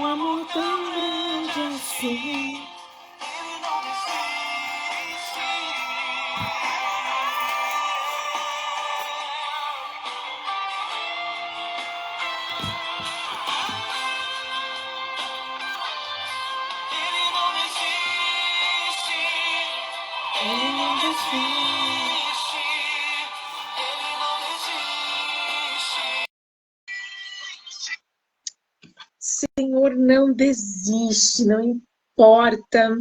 amor tão grande assim. Ele não desiste. Senhor não desiste, não importa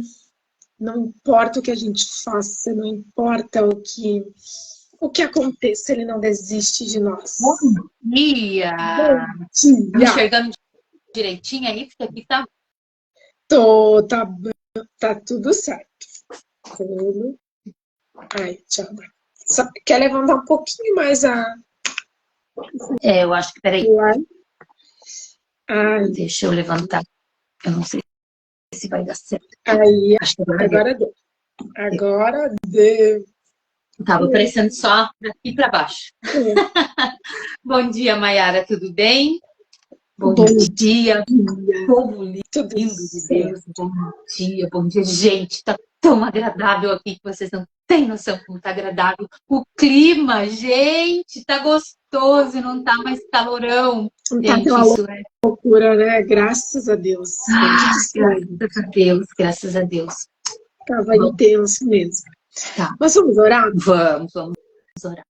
o que a gente faça, não importa o que aconteça, Ele não desiste de nós. Bom dia! Bom Tá me dia! enxergando direitinho aí? Porque aqui tá... Tá tudo certo. Tudo. Ai, tchau. Quer levantar um pouquinho mais eu acho que, peraí, Ai, deixa eu levantar. Eu não sei se vai dar certo. aí, Acho que agora deu. agora deu. Agora deu. Tava parecendo só daqui para baixo. Bom dia, Maiara, tudo bem? Bom dia, povo lindo de Deus. Bom dia, gente. Tá tão agradável aqui que vocês não têm noção como tá agradável. O clima, gente, tá gostoso, não tá mais calorão. Não tá Gente, aquela isso é... loucura, né? Graças a Deus. Graças a Deus. Tava intenso mesmo. Tá. Mas vamos orar? Vamos orar.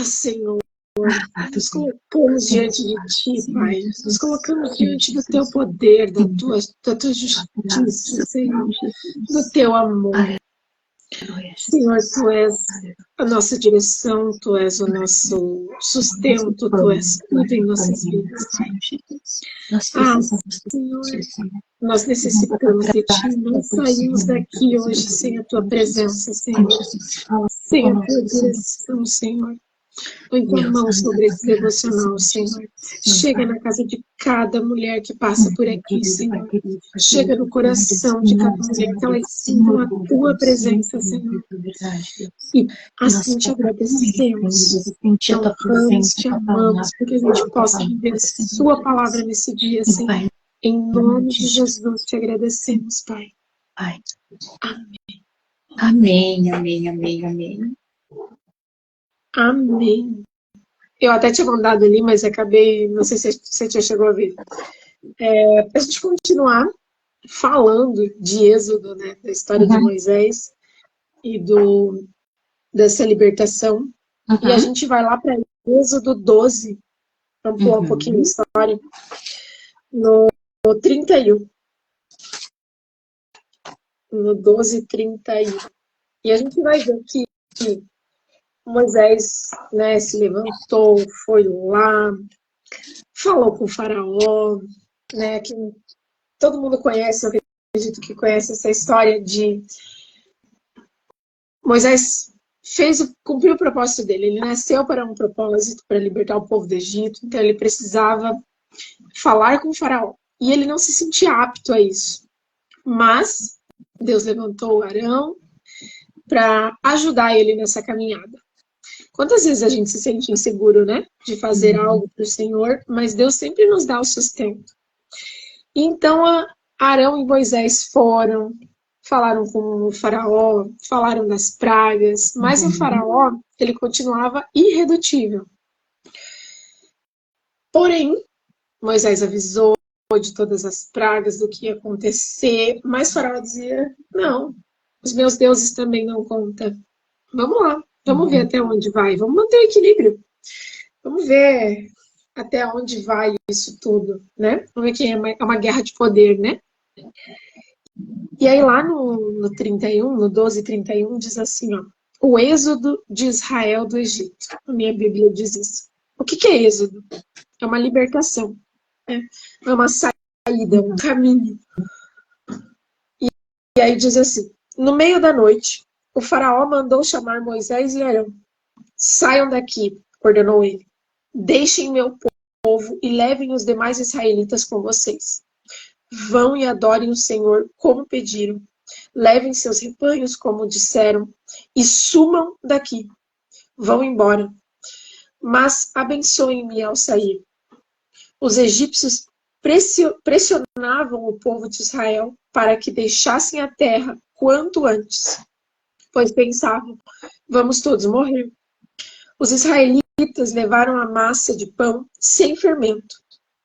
Senhor, nos colocamos diante de Ti, Pai. Nos colocamos diante do Teu poder, da tua justiça, Senhor, do Teu amor. Senhor, Tu és a nossa direção, Tu és o nosso sustento, Tu és tudo em nossas vidas. Senhor, nós necessitamos de Ti, nós saímos daqui hoje sem a Tua presença, Senhor, sem a Tua direção, Senhor. Põe tua mão sobre esse devocional, Senhor. Chega na casa de cada mulher que passa por aqui, Senhor. Chega no coração de cada mulher, que elas sintam a tua presença, Senhor. E assim te agradecemos, te honramos, te amamos, porque a gente possa viver a sua palavra nesse dia, Senhor. Em nome de Jesus te agradecemos, Pai. Amém. Amém. Amém. Eu até tinha mandado ali, mas acabei, não sei se você já chegou a ver. Para a gente continuar falando de Êxodo, né, da história de Moisés e dessa libertação. E a gente vai lá para Êxodo 12, vamos pular um pouquinho a história, no 31. No 12:31. E a gente vai ver que Moisés, né, se levantou, foi lá, falou com o faraó, né, que todo mundo conhece, eu acredito que conhece essa história de Moisés cumpriu o propósito dele. Ele nasceu para um propósito, para libertar o povo do Egito, então ele precisava falar com o faraó. E ele não se sentia apto a isso. Mas Deus levantou Arão para ajudar ele nessa caminhada. Quantas vezes a gente se sente inseguro, né? De fazer algo para o Senhor, mas Deus sempre nos dá o sustento. Então, Arão e Moisés falaram com o faraó, falaram das pragas, mas o faraó, ele continuava irredutível. Porém, Moisés avisou de todas as pragas, do que ia acontecer, mas o faraó dizia, não, os meus deuses também não contam. Vamos lá. Vamos ver até onde vai. Vamos manter o equilíbrio. Vamos ver até onde vai isso tudo, né? Vamos ver que é uma guerra de poder, né? E aí lá no 31, no 12:31, diz assim, ó. O êxodo de Israel do Egito. A minha Bíblia diz isso. O que é êxodo? É uma libertação. Né? É uma saída, um caminho. E aí diz assim, no meio da noite, o faraó mandou chamar Moisés e Arão. Saiam daqui, ordenou ele. Deixem meu povo e levem os demais israelitas com vocês. Vão e adorem o Senhor como pediram. Levem seus rebanhos como disseram e sumam daqui. Vão embora. Mas abençoem-me ao sair. Os egípcios pressionavam o povo de Israel para que deixassem a terra quanto antes, pois pensavam, vamos todos morrer. Os israelitas levaram a massa de pão sem fermento,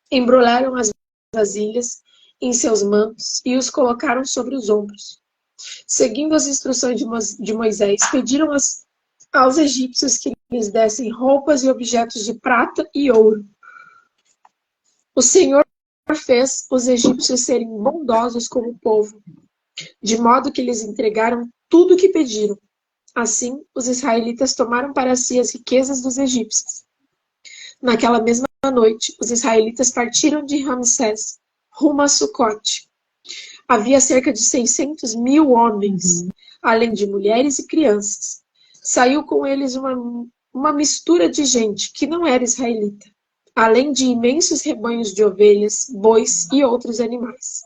embrulharam as vasilhas em seus mantos e os colocaram sobre os ombros. Seguindo as instruções de Moisés, pediram aos egípcios que lhes dessem roupas e objetos de prata e ouro. O Senhor fez os egípcios serem bondosos com o povo, de modo que lhes entregaram tudo o que pediram. Assim, os israelitas tomaram para si as riquezas dos egípcios. Naquela mesma noite, os israelitas partiram de Ramsés, rumo a Sucote. Havia cerca de 600 mil homens, além de mulheres e crianças. Saiu com eles uma mistura de gente que não era israelita, além de imensos rebanhos de ovelhas, bois e outros animais.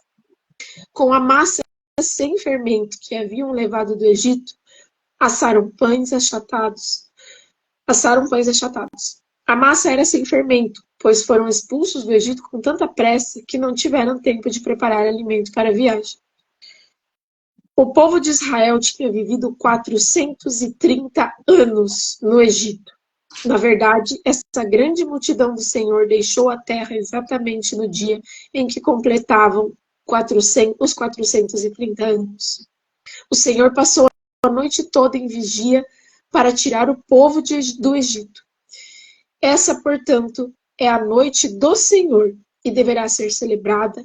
Com a massa sem fermento que haviam levado do Egito, assaram pães achatados. A massa era sem fermento, pois foram expulsos do Egito com tanta pressa que não tiveram tempo de preparar alimento para a viagem. O povo de Israel tinha vivido 430 anos no Egito. Na verdade, essa grande multidão do Senhor deixou a terra exatamente no dia em que completavam os 430 anos. O Senhor passou a noite toda em vigia para tirar o povo do Egito. Essa, portanto, é a noite do Senhor e deverá ser celebrada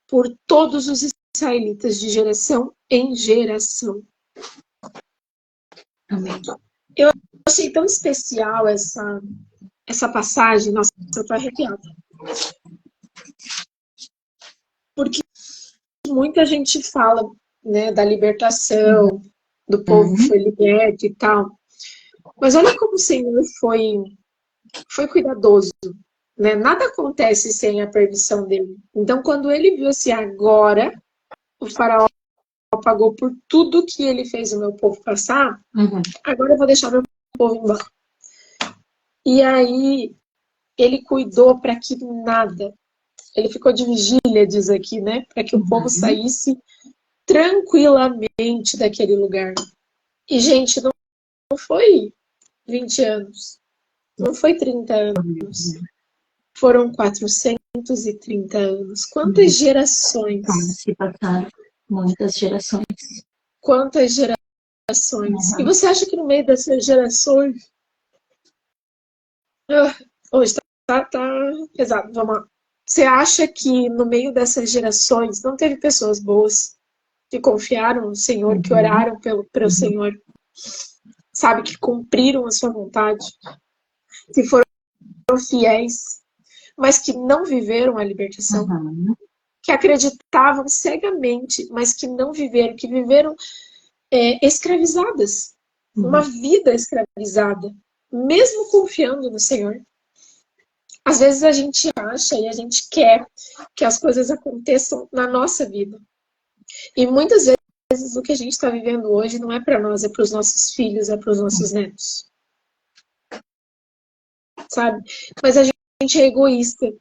por todos os israelitas de geração em geração. Amém. Eu achei tão especial essa passagem. Nossa, eu tô arrepiada. Porque muita gente fala, né, da libertação, do povo que foi liberto e tal. Mas olha como o Senhor foi cuidadoso, né? Nada acontece sem a permissão dele. Então, quando ele viu assim, agora o faraó pagou por tudo que ele fez o meu povo passar, agora eu vou deixar meu povo embora. E aí, ele cuidou para que nada, ele ficou de vigília, diz aqui, né? Para que o povo saísse tranquilamente daquele lugar. E, gente, não foi 20 anos, não foi 30 anos, foram 430 anos. Quantas gerações? Se passaram muitas gerações. Quantas gerações? E você acha que no meio dessas gerações... Hoje tá pesado, vamos lá. Você acha que no meio dessas gerações não teve pessoas boas que confiaram no Senhor, que oraram pelo Senhor, sabe, que cumpriram a sua vontade, que foram fiéis, mas que não viveram a libertação, que acreditavam cegamente, mas que não viveram, que viveram escravizadas, uma vida escravizada, mesmo confiando no Senhor. Às vezes a gente acha e a gente quer que as coisas aconteçam na nossa vida. E muitas vezes o que a gente está vivendo hoje não é para nós, é para os nossos filhos, é para os nossos netos. Sabe? Mas a gente é egoísta.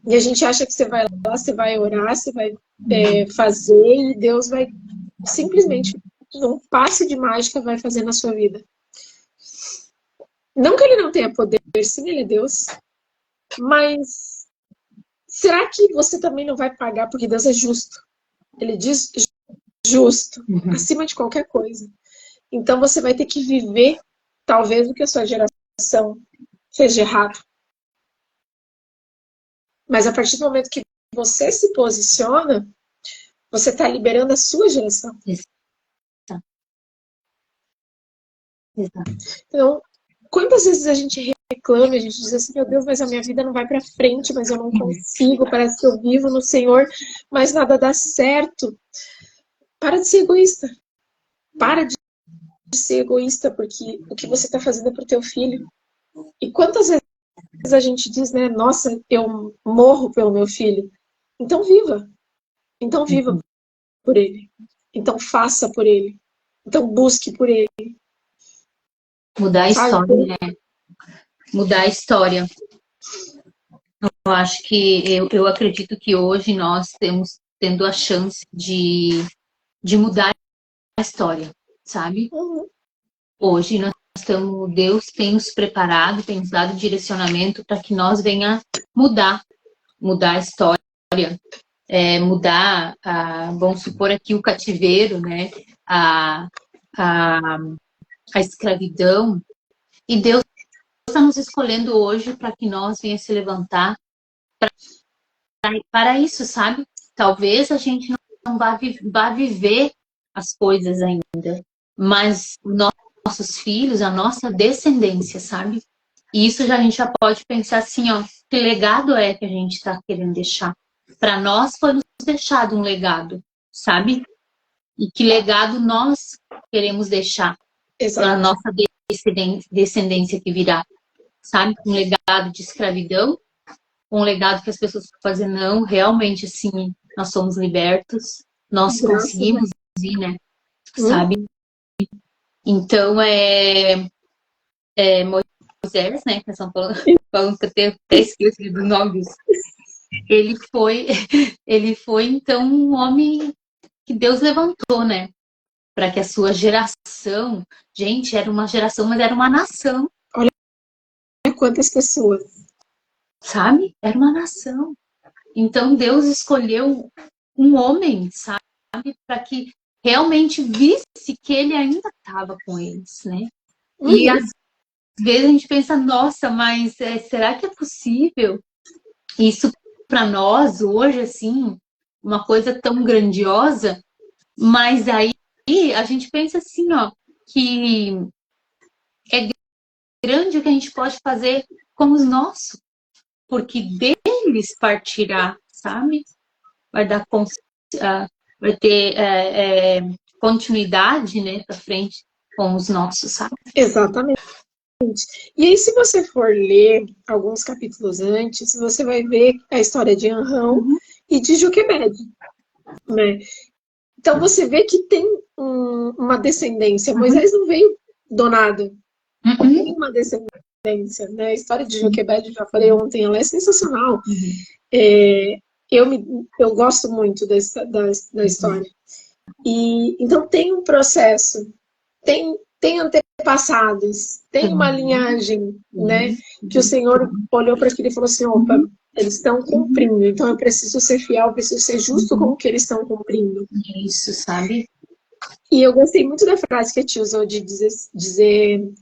E a gente acha que você vai lá, você vai orar, você vai fazer e Deus vai simplesmente, num passe de mágica, vai fazer na sua vida. Não que ele não tenha poder, sim, ele é Deus. Mas será que você também não vai pagar? Porque Deus é justo. Ele diz justo, acima de qualquer coisa. Então você vai ter que viver, talvez, o que a sua geração fez de errado. Mas a partir do momento que você se posiciona, você está liberando a sua geração. Exato. Então, quantas vezes a gente reclama, a gente diz assim, meu Deus, mas a minha vida não vai para frente, mas eu não consigo, parece que eu vivo no Senhor, mas nada dá certo. Para de ser egoísta. Para de ser egoísta, porque o que você está fazendo é para o teu filho. E quantas vezes a gente diz, né, nossa, eu morro pelo meu filho. Então viva. Então viva por ele. Então faça por ele. Então busque por ele. Mudar a história, né? Mudar a história. Eu acho que, eu acredito que hoje nós temos tendo a chance de mudar a história, sabe? Hoje nós estamos, Deus tem nos preparado, tem nos dado direcionamento para que nós venha mudar a história, mudar, vamos supor aqui o cativeiro, né? A escravidão. E Deus está nos escolhendo hoje para que nós venha se levantar para isso, sabe? Talvez a gente não vá viver as coisas ainda, mas nossos filhos, a nossa descendência, sabe? E isso a gente já pode pensar assim, ó, que legado é que a gente está querendo deixar? Para nós foi nos deixado um legado, sabe? E que legado nós queremos deixar para a nossa descendência que virá, sabe? Um legado de escravidão, um legado que as pessoas vão fazer, não, realmente, assim, nós somos libertos, nós conseguimos ir, né? Sabe? Então, Moisés, né, que nós estamos falando que eu tenho até esquecido do nome disso. Ele foi, então, um homem que Deus levantou, né? Para que a sua geração, gente, era uma geração, mas era uma nação. Olha quantas pessoas. Sabe? Era uma nação. Então, Deus escolheu um homem, sabe? Para que realmente visse que ele ainda estava com eles, né? E às vezes a gente pensa, nossa, mas será que é possível isso para nós hoje, assim, uma coisa tão grandiosa? Mas aí a gente pensa assim, ó, que é grande o que a gente pode fazer com os nossos, porque deles partirá, sabe? Vai ter continuidade, né, para frente com os nossos, sabe? Exatamente. E aí, se você for ler alguns capítulos antes, você vai ver a história de Anrão e de Joquebede, né? Então, você vê que tem uma descendência. Moisés não veio do nada. Tem uma descendência, né? A história de Joquebede, já falei ontem, ela é sensacional. Eu gosto muito da história. E, então, tem um processo, tem antepassados, tem uma linhagem, né? Que o Senhor olhou para aquilo e falou assim, opa, eles estão cumprindo, então eu preciso ser fiel, eu preciso ser justo com o que eles estão cumprindo. Isso, sabe? E eu gostei muito da frase que a tia usou de dizer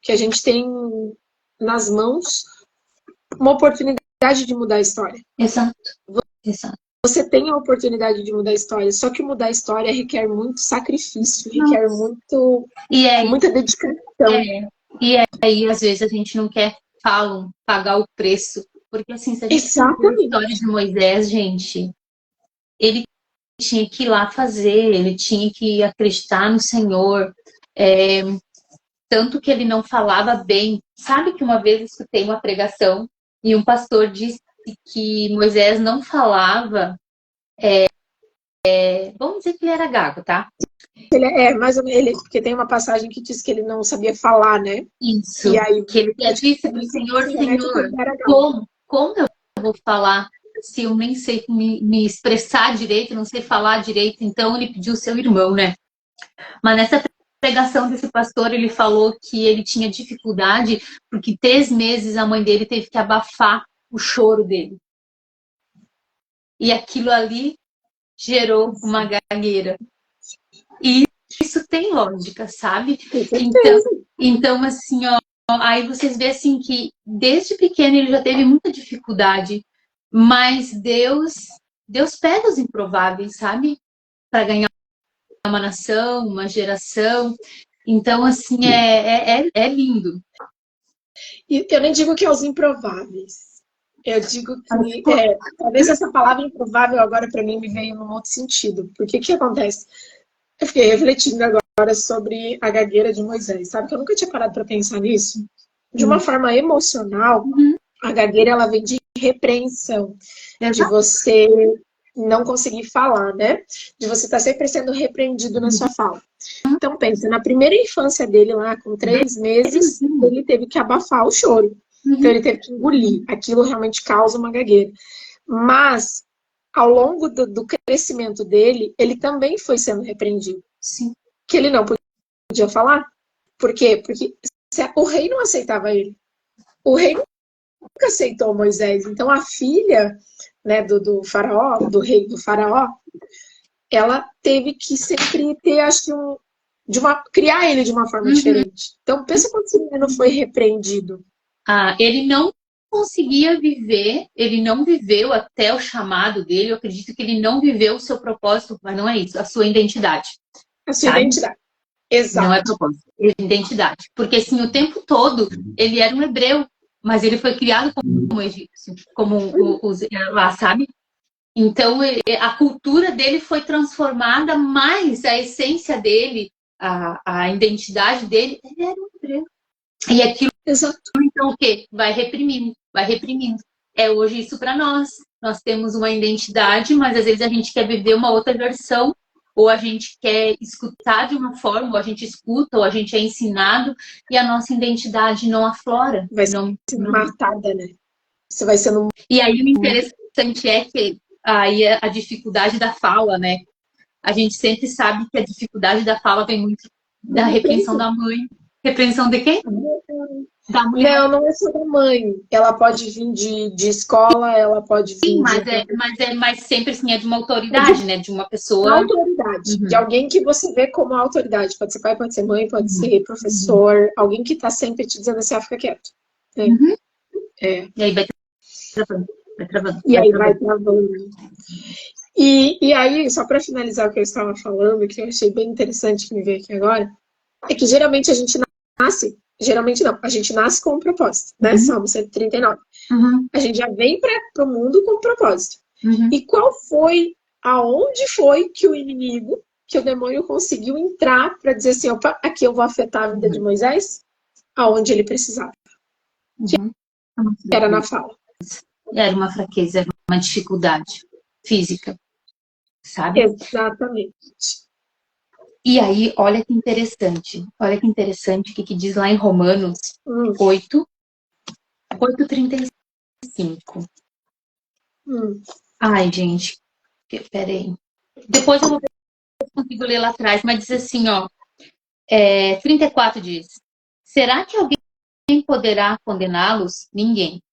que a gente tem nas mãos uma oportunidade de mudar a história. Exato. Você tem a oportunidade de mudar a história, só que mudar a história requer muito sacrifício, requer muita dedicação. E aí, às vezes, a gente não quer pagar o preço. Porque, assim, se a gente for a história de Moisés, gente, ele tinha que ir lá fazer, ele tinha que acreditar no Senhor. Tanto que ele não falava bem. Sabe que uma vez eu escutei uma pregação e um pastor disse que Moisés não falava, vamos dizer que ele era gago, tá? Mais ou menos, porque tem uma passagem que diz que ele não sabia falar, né? Isso, e aí, que ele disse para o Senhor, como eu vou falar se eu nem sei me expressar direito, não sei falar direito? Então ele pediu o seu irmão, né? Mas nessa pregação desse pastor, ele falou que ele tinha dificuldade porque 3 meses a mãe dele teve que abafar o choro dele. E aquilo ali gerou uma gagueira. E isso tem lógica, sabe? Então assim, ó, aí vocês veem assim que desde pequeno ele já teve muita dificuldade, mas Deus pega os improváveis, sabe? Para ganhar uma nação, uma geração. Então, assim, é lindo. E eu nem digo que é os improváveis. Eu digo que talvez essa palavra improvável agora para mim me veio num outro sentido. Porque o que acontece? Eu fiquei refletindo agora sobre a gagueira de Moisés. Sabe que eu nunca tinha parado para pensar nisso? De uma forma emocional, a gagueira ela vem de repreensão. De você não conseguir falar, né? De você estar sempre sendo repreendido na sua fala. Então, pensa, na primeira infância dele lá, com 3 meses, ele teve que abafar o choro. Então ele teve que engolir. Aquilo realmente causa uma gagueira. Mas, ao longo do crescimento dele, ele também foi sendo repreendido. Sim. Que ele não podia falar. Por quê? Porque o rei não aceitava ele. O rei nunca aceitou Moisés. Então a filha, né, do faraó, do rei do faraó, ela teve que sempre ter, acho que criar ele de uma forma diferente. Então pensa quando esse menino foi repreendido. Ele não conseguia viver, ele não viveu até o chamado dele, eu acredito que ele não viveu o seu propósito, mas não é isso, a sua identidade. A sua identidade. Exato. Não é propósito, é identidade. Porque assim, o tempo todo ele era um hebreu, mas ele foi criado como egípcio, como os lá, sabe? Então a cultura dele foi transformada, mas a essência dele, a identidade dele, ele era um hebreu. E aquilo, exato. Então o quê? Vai reprimindo, vai reprimindo. É hoje isso para nós. Nós temos uma identidade, mas às vezes a gente quer viver uma outra versão, ou a gente quer escutar de uma forma, ou a gente escuta, ou a gente é ensinado, e a nossa identidade não aflora. Vai ser matada, né? Você vai sendo... E aí o interessante é que aí a dificuldade da fala, né? A gente sempre sabe que a dificuldade da fala vem muito da repreensão da mãe. Repreensão de quem? Da mulher. Não é só da mãe. Ela pode vir de escola, ela pode vir... Sim, mas sempre assim, é de uma autoridade, né? De uma pessoa... Uma autoridade. De alguém que você vê como autoridade. Pode ser pai, pode ser mãe, pode ser professor. Alguém que está sempre te dizendo assim, fica quieto. É. E aí vai travando. E aí vai travando. E aí, só para finalizar o que eu estava falando, que eu achei bem interessante que me veio aqui agora, é que geralmente a gente nasce... Geralmente não, a gente nasce com um propósito, né? Salmo 139. A gente já vem para o mundo com um propósito. E aonde foi que o inimigo, que o demônio conseguiu entrar para dizer assim, opa, aqui eu vou afetar a vida de Moisés? Aonde ele precisava. Era na fala. Era uma fraqueza, era uma dificuldade física, sabe? Exatamente. E aí, olha que interessante o que diz lá em Romanos 8:35. Ai, gente, peraí. Depois eu vou ver se eu consigo ler lá atrás, mas diz assim, 34 diz: será que alguém poderá condená-los? Ninguém.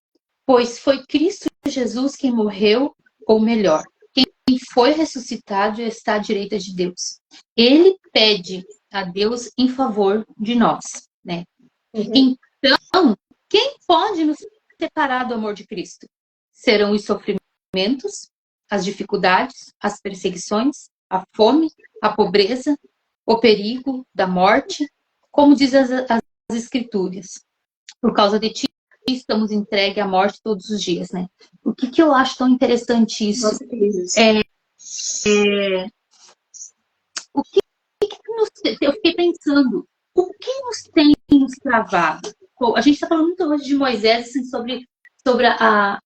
Pois foi Cristo Jesus quem morreu, ou melhor, quem foi ressuscitado e está à direita de Deus. Ele pede a Deus em favor de nós, né? Então, quem pode nos separar do amor de Cristo? Serão os sofrimentos, as dificuldades, as perseguições, a fome, a pobreza, o perigo da morte, como diz as Escrituras. Por causa de ti, estamos entregues à morte todos os dias, né? O que eu acho tão interessante isso? Nossa, que lindo. Eu fiquei pensando, o que nos tem nos travado? A gente está falando muito hoje de Moisés, assim, sobre a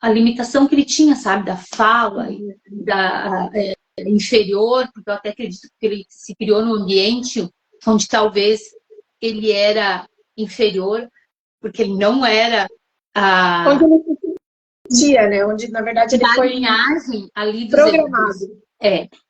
limitação que ele tinha, sabe? Da fala, da inferior, porque eu até acredito que ele se criou num ambiente onde talvez ele era inferior, porque ele não era onde ele se sentia, né? Onde, na verdade, ele foi linhagem ali dos programado.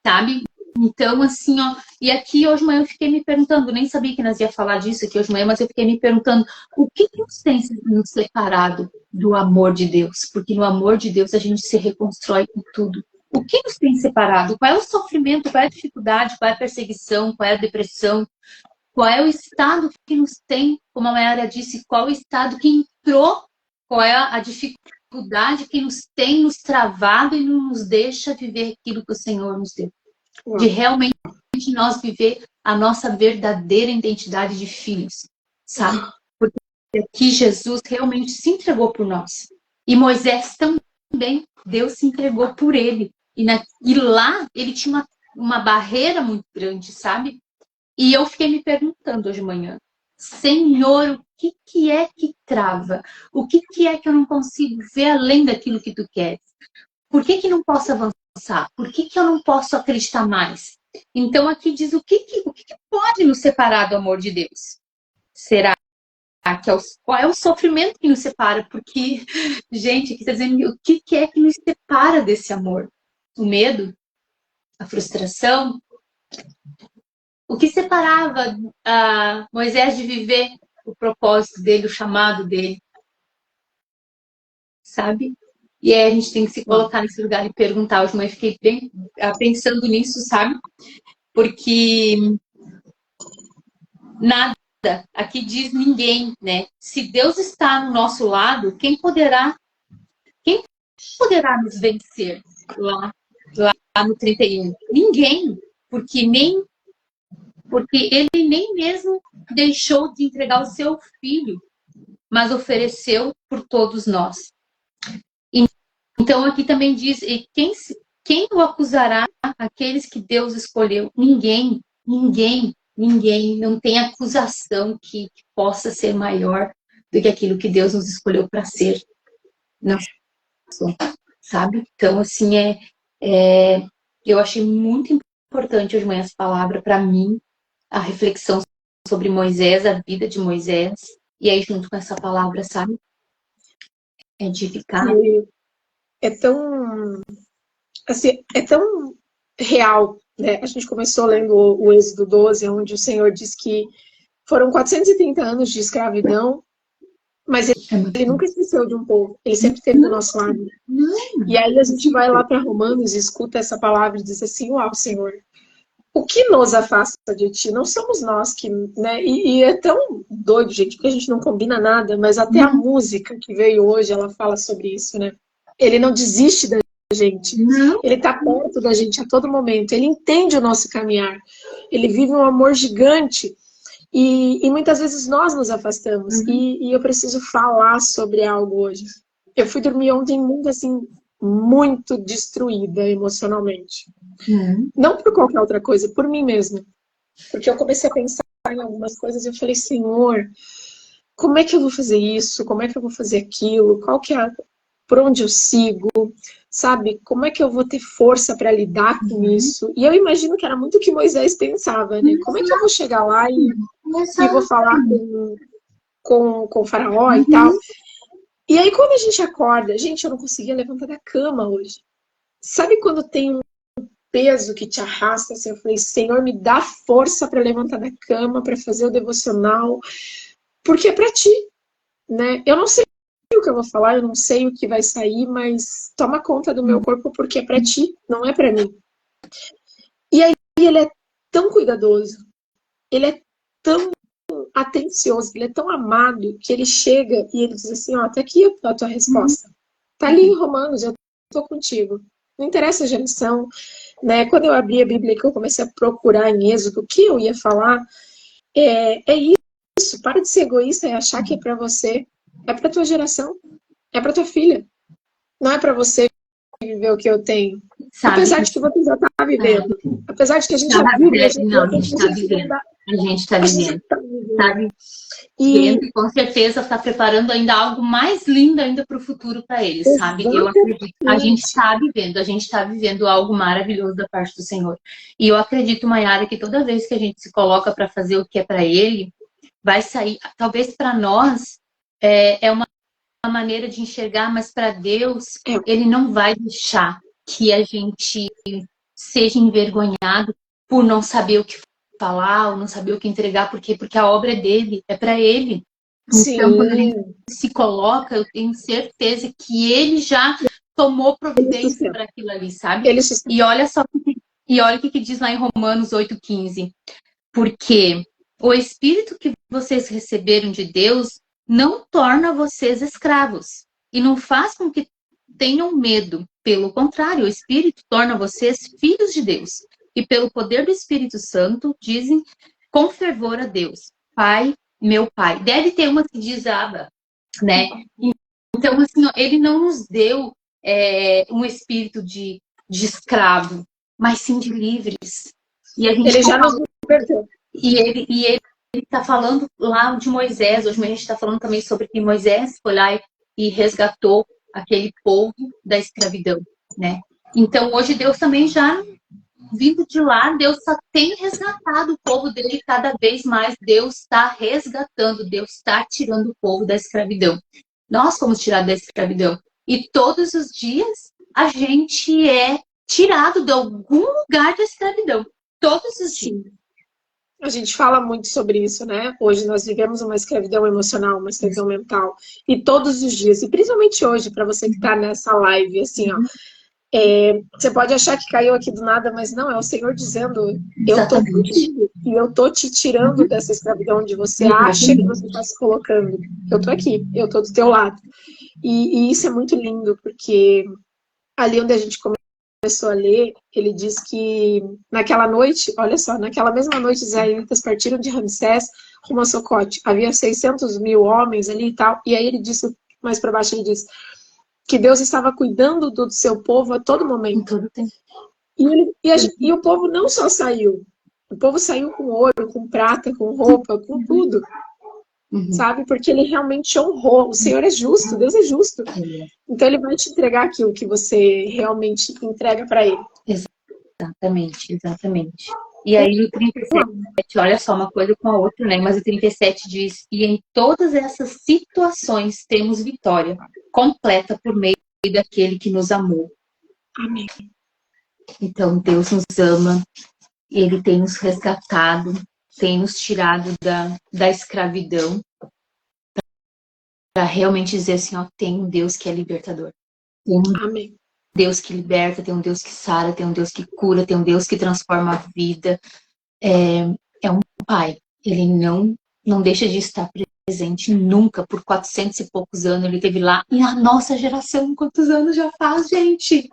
Sabe? Então, assim, e aqui hoje de manhã eu fiquei me perguntando, nem sabia que nós ia falar disso aqui hoje de manhã, mas eu fiquei me perguntando o que nos tem nos separado do amor de Deus? Porque no amor de Deus a gente se reconstrói com tudo. O que nos tem separado? Qual é o sofrimento? Qual é a dificuldade? Qual é a perseguição? Qual é a depressão? Qual é o estado que nos tem, como a Mayara disse, qual é o estado que entrou? Qual é a dificuldade que nos tem nos travado e não nos deixa viver aquilo que o Senhor nos deu? De realmente nós viver a nossa verdadeira identidade de filhos, sabe? Porque aqui Jesus realmente se entregou por nós. E Moisés também, Deus se entregou por ele. E lá ele tinha uma barreira muito grande, sabe? E eu fiquei me perguntando hoje de manhã, Senhor, o que é que trava? O que é que eu não consigo ver além daquilo que tu queres? Por que não posso avançar? Por que eu não posso acreditar mais? Então aqui diz o que pode nos separar do amor de Deus? Será qual é o sofrimento que nos separa, porque, gente, aqui está dizendo o que é que nos separa desse amor? O medo? A frustração? O que separava Moisés de viver o propósito dele, o chamado dele? Sabe? E aí a gente tem que se colocar nesse lugar e perguntar. Hoje eu fiquei bem pensando nisso, sabe? Porque nada, aqui diz ninguém, né? Se Deus está no nosso lado, quem poderá nos vencer lá no 31? Ninguém, porque ele nem mesmo deixou de entregar o seu filho, mas ofereceu por todos nós. Então aqui também diz, quem o acusará? Aqueles que Deus escolheu. Ninguém, não tem acusação que possa ser maior do que aquilo que Deus nos escolheu para ser. Não, sabe? Então, assim, eu achei muito importante hoje de manhã essa palavra para mim, a reflexão sobre Moisés, a vida de Moisés, e aí junto com essa palavra, sabe? Edificar. É tão, assim, é tão real, né? A gente começou lendo o Êxodo 12, onde o Senhor diz que foram 430 anos de escravidão, mas ele nunca esqueceu de um povo, ele sempre esteve do nosso lado. E aí a gente vai lá para Romanos e escuta essa palavra e diz assim, uau, Senhor, o que nos afasta de ti? Não somos nós que, né? E é tão doido, gente, porque a gente não combina nada, mas até a música que veio hoje, ela fala sobre isso, né? Ele não desiste da gente. Ele está perto da gente a todo momento. Ele entende o nosso caminhar. Ele vive um amor gigante. E muitas vezes nós nos afastamos. E eu preciso falar sobre algo hoje. Eu fui dormir ontem muito, assim, muito destruída emocionalmente. Não por qualquer outra coisa, por mim mesma. Porque eu comecei a pensar em algumas coisas e eu falei, Senhor, como é que eu vou fazer isso? Como é que eu vou fazer aquilo? Qual que é por onde eu sigo, sabe? Como é que eu vou ter força para lidar com isso? E eu imagino que era muito o que Moisés pensava, né? Como é que eu vou chegar lá e vou falar com o faraó e tal? E aí quando a gente acorda, gente, eu não conseguia levantar da cama hoje. Sabe quando tem um peso que te arrasta? Assim, eu falei, Senhor, me dá força para levantar da cama, para fazer o devocional, porque é para ti, né? Eu não sei o que eu vou falar, eu não sei o que vai sair, mas toma conta do meu corpo porque é pra ti, não é pra mim. E aí ele é tão cuidadoso, ele é tão atencioso, ele é tão amado que ele chega e ele diz assim, ó, tá aqui a tua resposta. Tá ali em Romanos, eu tô contigo. Não interessa a geração, né? Quando eu abri a Bíblia que eu comecei a procurar em Êxodo o que eu ia falar, é isso, para de ser egoísta e achar que é pra você. É pra tua geração. É pra tua filha. Não é pra você viver o que eu tenho. Sabe? Apesar de que você já tá vivendo. Apesar de que a gente já vive. Não, a gente tá vivendo. A gente tá vivendo. Sabe? E com certeza está preparando ainda algo mais lindo ainda para o futuro para eles, sabe? Eu acredito, a gente está vivendo algo maravilhoso da parte do Senhor. E eu acredito, Maiara, que toda vez que a gente se coloca para fazer o que é para Ele, vai sair, talvez para nós, é uma maneira de enxergar, mas para Deus, Ele não vai deixar que a gente seja envergonhado por não saber o que falar, ou não saber o que entregar, porque a obra é dele, é para ele. Sim. Então, quando ele se coloca, eu tenho certeza que ele já tomou providência para aquilo ali, sabe? E olha só, o que diz lá em Romanos 8,15. Porque o Espírito que vocês receberam de Deus não torna vocês escravos e não faz com que tenham medo. Pelo contrário, o Espírito torna vocês filhos de Deus. E pelo poder do Espírito Santo, dizem com fervor a Deus, Pai, meu Pai. Deve ter uma que diz Abba, né? Então, assim, ele não nos deu um espírito de escravo, mas sim de livres. E a gente ele já nos libertou. E ele está falando lá de Moisés. Hoje a gente está falando também sobre que Moisés foi lá e resgatou aquele povo da escravidão, né? Então, hoje Deus também já vindo de lá, Deus só tem resgatado o povo dele cada vez mais. Deus está resgatando, Deus está tirando o povo da escravidão. Nós fomos tirados da escravidão. E todos os dias a gente é tirado de algum lugar da escravidão. Todos os dias. A gente fala muito sobre isso, né? Hoje nós vivemos uma escravidão emocional, uma escravidão mental. E todos os dias, e principalmente hoje, para você que está nessa live, assim, ó. Você pode achar que caiu aqui do nada, mas não, é o Senhor dizendo, eu tô contigo, e eu tô te tirando dessa escravidão onde você acha que você está se colocando. Eu tô aqui, eu tô do teu lado. E isso é muito lindo, porque ali onde a gente começou a ler, ele diz que naquela noite, olha só, naquela mesma noite os israelitas partiram de Ramsés rumo a Socote. Havia 600 mil homens ali e tal, e aí ele disse, mais para baixo ele diz que Deus estava cuidando do seu povo a todo momento. E o povo não só saiu, o povo saiu com ouro, com prata, com roupa, com tudo. Sabe? Porque ele realmente honrou. O Senhor é justo, Deus é justo. Então ele vai te entregar aquilo que você realmente entrega para ele. Exatamente, exatamente. E aí no 37, olha só, uma coisa com a outra, né? Mas o 37 diz, e em todas essas situações temos vitória completa por meio daquele que nos amou. Amém. Então Deus nos ama, Ele tem nos resgatado, tem nos tirado da escravidão, para realmente dizer assim, ó, tem um Deus que é libertador. Tem um Amém. Deus que liberta, tem um Deus que sara, tem um Deus que cura, tem um Deus que transforma a vida. É um Pai. Ele não deixa de estar presente nunca. Por 400 e poucos anos ele esteve lá. E a nossa geração, quantos anos já faz, gente?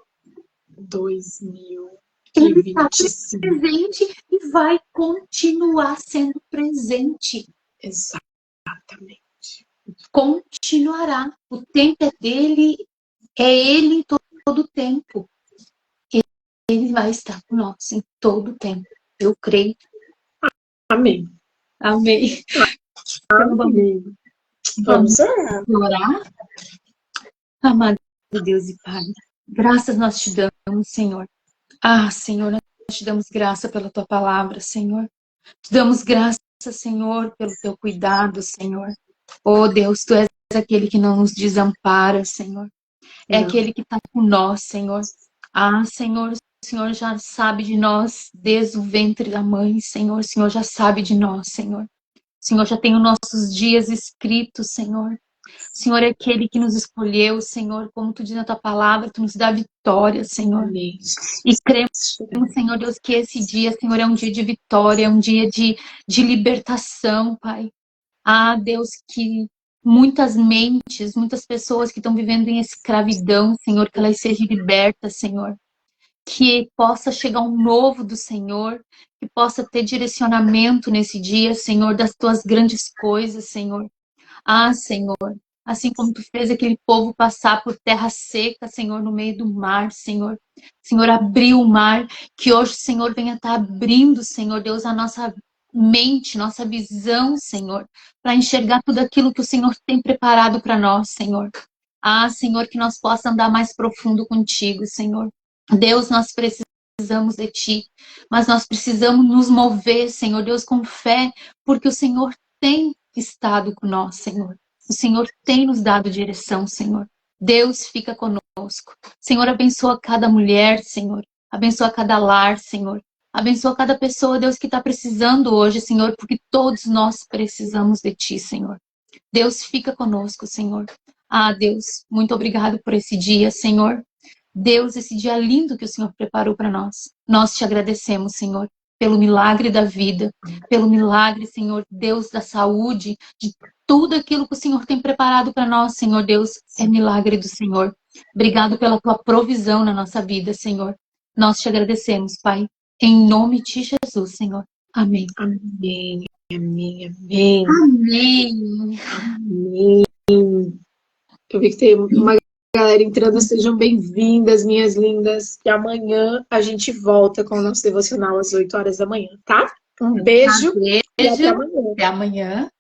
2000. Ele está presente e vai continuar sendo presente. Exatamente. Continuará. O tempo é dele, é ele em todo o tempo. Ele vai estar com nós em todo o tempo. Eu creio. Amém. Amém. Amém. Vamos orar. Amado Deus e Pai, graças nós te damos, Senhor. Senhor, nós te damos graça pela tua palavra, Senhor. Te damos graça, Senhor, pelo teu cuidado, Senhor. Oh, Deus, tu és aquele que não nos desampara, Senhor. É aquele que está com nós, Senhor. Senhor, o Senhor já sabe de nós desde o ventre da mãe, Senhor. O Senhor já sabe de nós, Senhor. O Senhor já tem os nossos dias escritos, Senhor. O Senhor é aquele que nos escolheu, Senhor. Como tu diz na tua palavra, tu nos dá vitória, Senhor. Amém. E cremos, Senhor Deus, que esse dia, Senhor, é um dia de vitória, é um dia de libertação, Pai. Deus, que muitas mentes, muitas pessoas que estão vivendo em escravidão, Senhor, que elas sejam libertas, Senhor. Que possa chegar um novo do Senhor, que possa ter direcionamento nesse dia, Senhor, das tuas grandes coisas, Senhor. Senhor, assim como tu fez aquele povo passar por terra seca, Senhor, no meio do mar, Senhor. Senhor, abriu o mar, que hoje o Senhor venha estar abrindo, Senhor Deus, a nossa mente, nossa visão, Senhor, para enxergar tudo aquilo que o Senhor tem preparado para nós, Senhor. Senhor, que nós possamos andar mais profundo contigo, Senhor. Deus, nós precisamos de Ti, mas nós precisamos nos mover, Senhor Deus, com fé, porque o Senhor tem estado com nós, Senhor. O Senhor tem nos dado direção, Senhor. Deus fica conosco. Senhor, abençoa cada mulher, Senhor. Abençoa cada lar, Senhor. Abençoa cada pessoa, Deus, que está precisando hoje, Senhor, porque todos nós precisamos de Ti, Senhor. Deus fica conosco, Senhor. Deus, muito obrigado por esse dia, Senhor. Deus, esse dia lindo que o Senhor preparou para nós. Nós te agradecemos, Senhor, pelo milagre da vida, pelo milagre, Senhor, Deus, da saúde, de tudo aquilo que o Senhor tem preparado para nós, Senhor Deus, é milagre do Senhor. Obrigado pela tua provisão na nossa vida, Senhor. Nós te agradecemos, Pai, em nome de Jesus, Senhor. Amém. Amém, amém, amém. Amém. Amém. Eu vi que tem uma galera entrando, sejam bem-vindas, minhas lindas. E amanhã a gente volta com o nosso devocional às 8 horas da manhã, tá? Um beijo. Beijo. E até amanhã. Até amanhã.